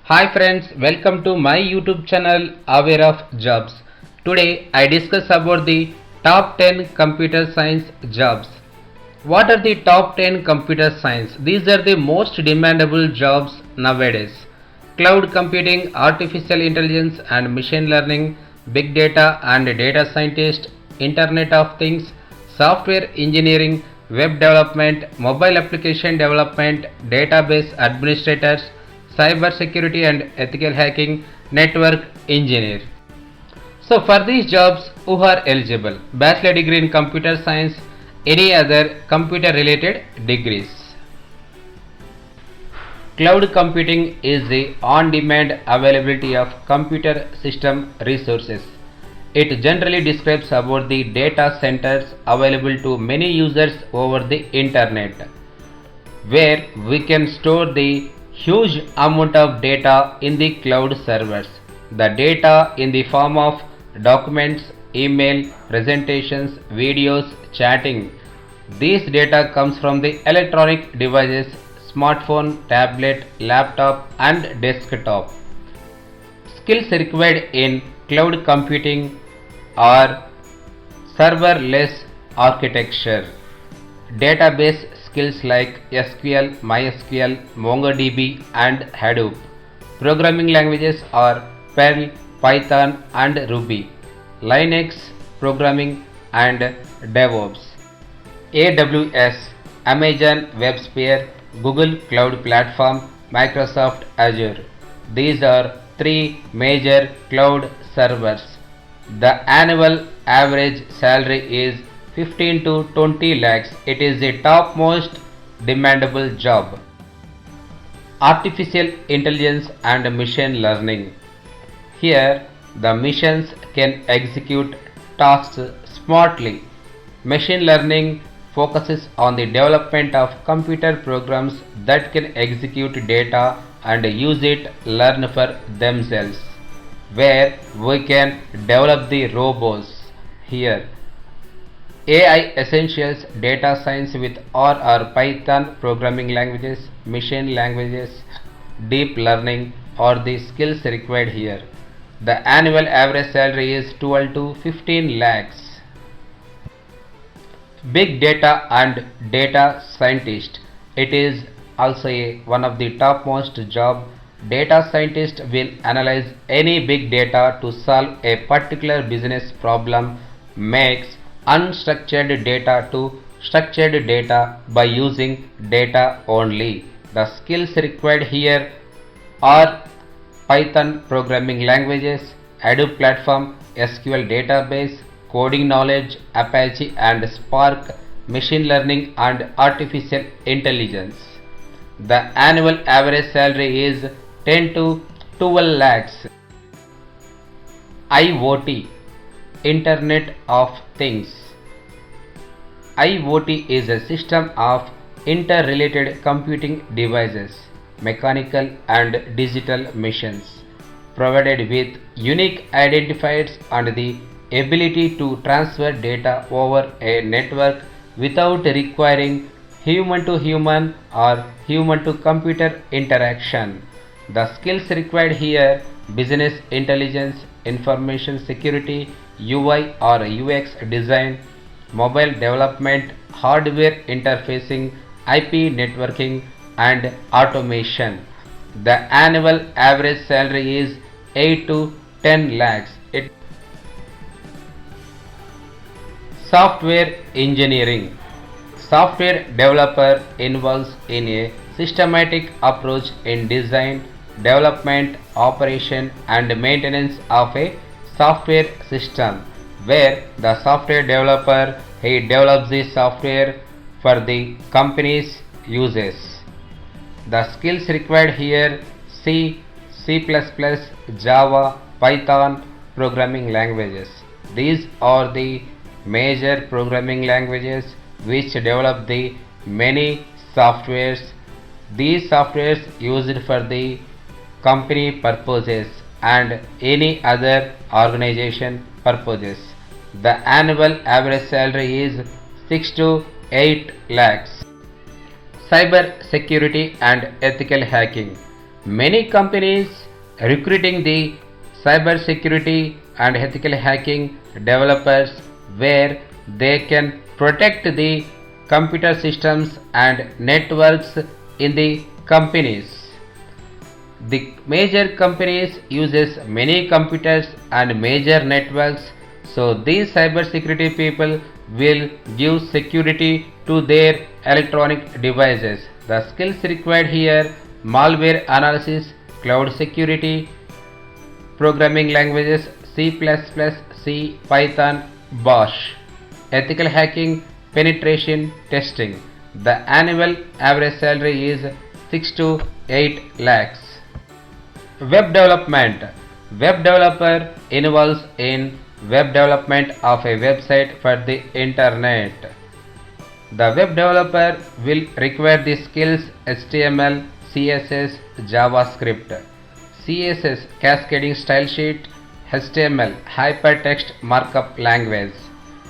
Hi friends, welcome to my YouTube channel Aware of Jobs. Today I discuss about the top 10 computer science jobs. What are the top 10 computer science? These are the most demandable jobs nowadays. Cloud computing, artificial intelligence and machine learning, big data and data scientist, internet of things, software engineering, web development, mobile application development, database administrators, cyber security and ethical hacking, network engineer. So for these jobs, who are eligible? Bachelor degree in computer science, any other computer related degrees. Cloud computing is the on-demand availability of computer system resources. It generally describes about the data centers available to many users over the internet, where we can store the huge amount of data in the cloud servers. The data in the form of documents, email, presentations, videos, chatting. This data comes from the electronic devices, smartphone, tablet, laptop and desktop. Skills required in cloud computing are serverless architecture, database skills like SQL, MySQL, MongoDB and Hadoop. Programming languages are Perl, Python and Ruby. Linux programming and DevOps. AWS, Amazon WebSphere, Google Cloud Platform, Microsoft Azure. These are three major cloud servers. The annual average salary is 15 to 20 lakhs. It is the topmost demandable job. Artificial intelligence and machine learning. Here, the machines can execute tasks smartly. Machine learning focuses on the development of computer programs that can execute data and use it learn for themselves, where we can develop the robots. Here, AI essentials, data science with R or Python programming languages, machine languages, deep learning are the skills required here. The annual average salary is 12 to 15 lakhs. Big data and data scientist. It is also one of the topmost job. Data scientist will analyze any big data to solve a particular business problem, makes unstructured data to structured data by using data only. The skills required here are Python programming languages, Hadoop platform, SQL database, coding knowledge, Apache and Spark, machine learning and artificial intelligence. The annual average salary is 10 to 12 lakhs. IoT, Internet of Things. IoT is a system of interrelated computing devices, mechanical and digital machines, provided with unique identifiers and the ability to transfer data over a network without requiring human to human or human to computer interaction. The skills required here: business intelligence, information security, UI or UX design, mobile development, hardware interfacing, IP networking and automation. The annual average salary is 8 to 10 lakhs. Software engineering. Software developer involves in a systematic approach in design, development, operation and maintenance of a software system, where the software developer he develops the software for the company's uses. The skills required here: C, C++, Java, Python programming languages. These are the major programming languages which develop the many softwares. These softwares used for the company purposes and any other organization purposes. The annual average salary is 6 to 8 lakhs. Cyber security and ethical hacking. Many companies recruiting the cybersecurity and ethical hacking developers where they can protect the computer systems and networks in the companies. The major companies uses many computers and major networks, so these cybersecurity people will give security to their electronic devices. The skills required here: malware analysis, cloud security, programming languages C++, C, Python, Bash, ethical hacking, penetration testing. The annual average salary is 6 to 8 lakhs. Web development. Web developer involves in web development of a website for the internet. The web developer will require the skills HTML, CSS, JavaScript, CSS cascading style sheet, HTML hypertext markup language.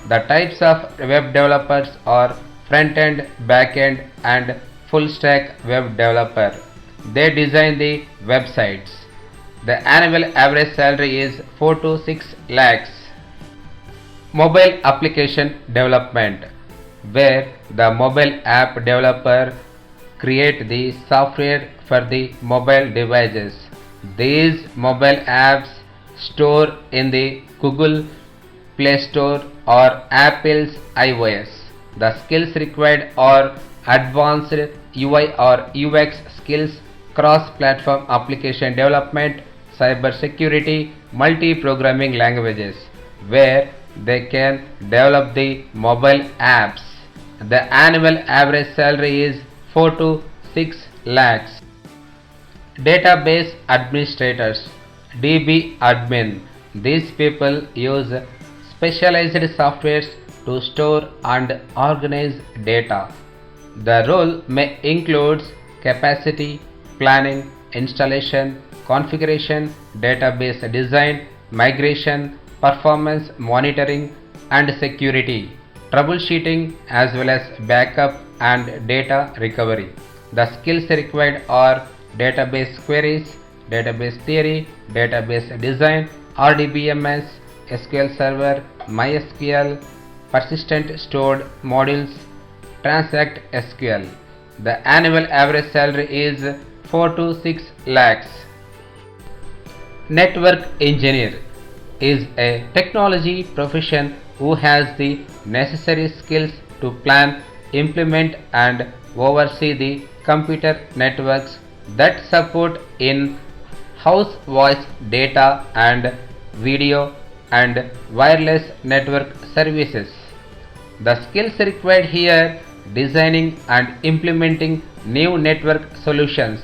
The types of web developers are front-end, back-end and full-stack web developer. They design the websites. The annual average salary is 4 to 6 lakhs. Mobile application development, where the mobile app developer create the software for the mobile devices. These mobile apps store in the Google Play Store or Apple's iOS. The skills required are advanced UI or UX skills, cross-platform application development, cybersecurity, multi-programming languages, where they can develop the mobile apps. The annual average salary is 4 to 6 lakhs. Database administrators, DB admin. These people use specialized softwares to store and organize data. The role may include capacity planning, installation, configuration, database design, migration, performance monitoring and security, troubleshooting as well as backup and data recovery. The skills required are database queries, database theory, database design, RDBMS, SQL Server, MySQL, persistent stored modules, Transact SQL. The annual average salary is 4 to 6 lakhs. Network engineer is a technology profession who has the necessary skills to plan, implement and oversee the computer networks that support in-house voice, data and video and wireless network services. The skills required here: designing and implementing new network solutions,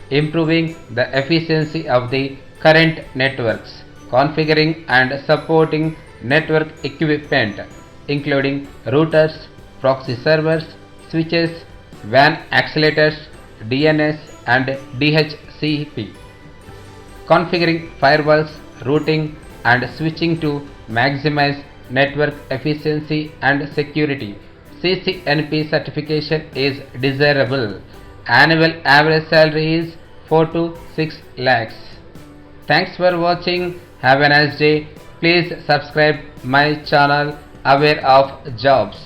improving the efficiency of the current networks, configuring and supporting network equipment including routers, proxy servers, switches, WAN accelerators, DNS and DHCP, configuring firewalls, routing and switching to maximize network efficiency and security. CCNP certification is desirable. Annual average salary is 4 to 6 lakhs. Thanks for watching. Have a nice day. Please subscribe my channel Aware of Jobs.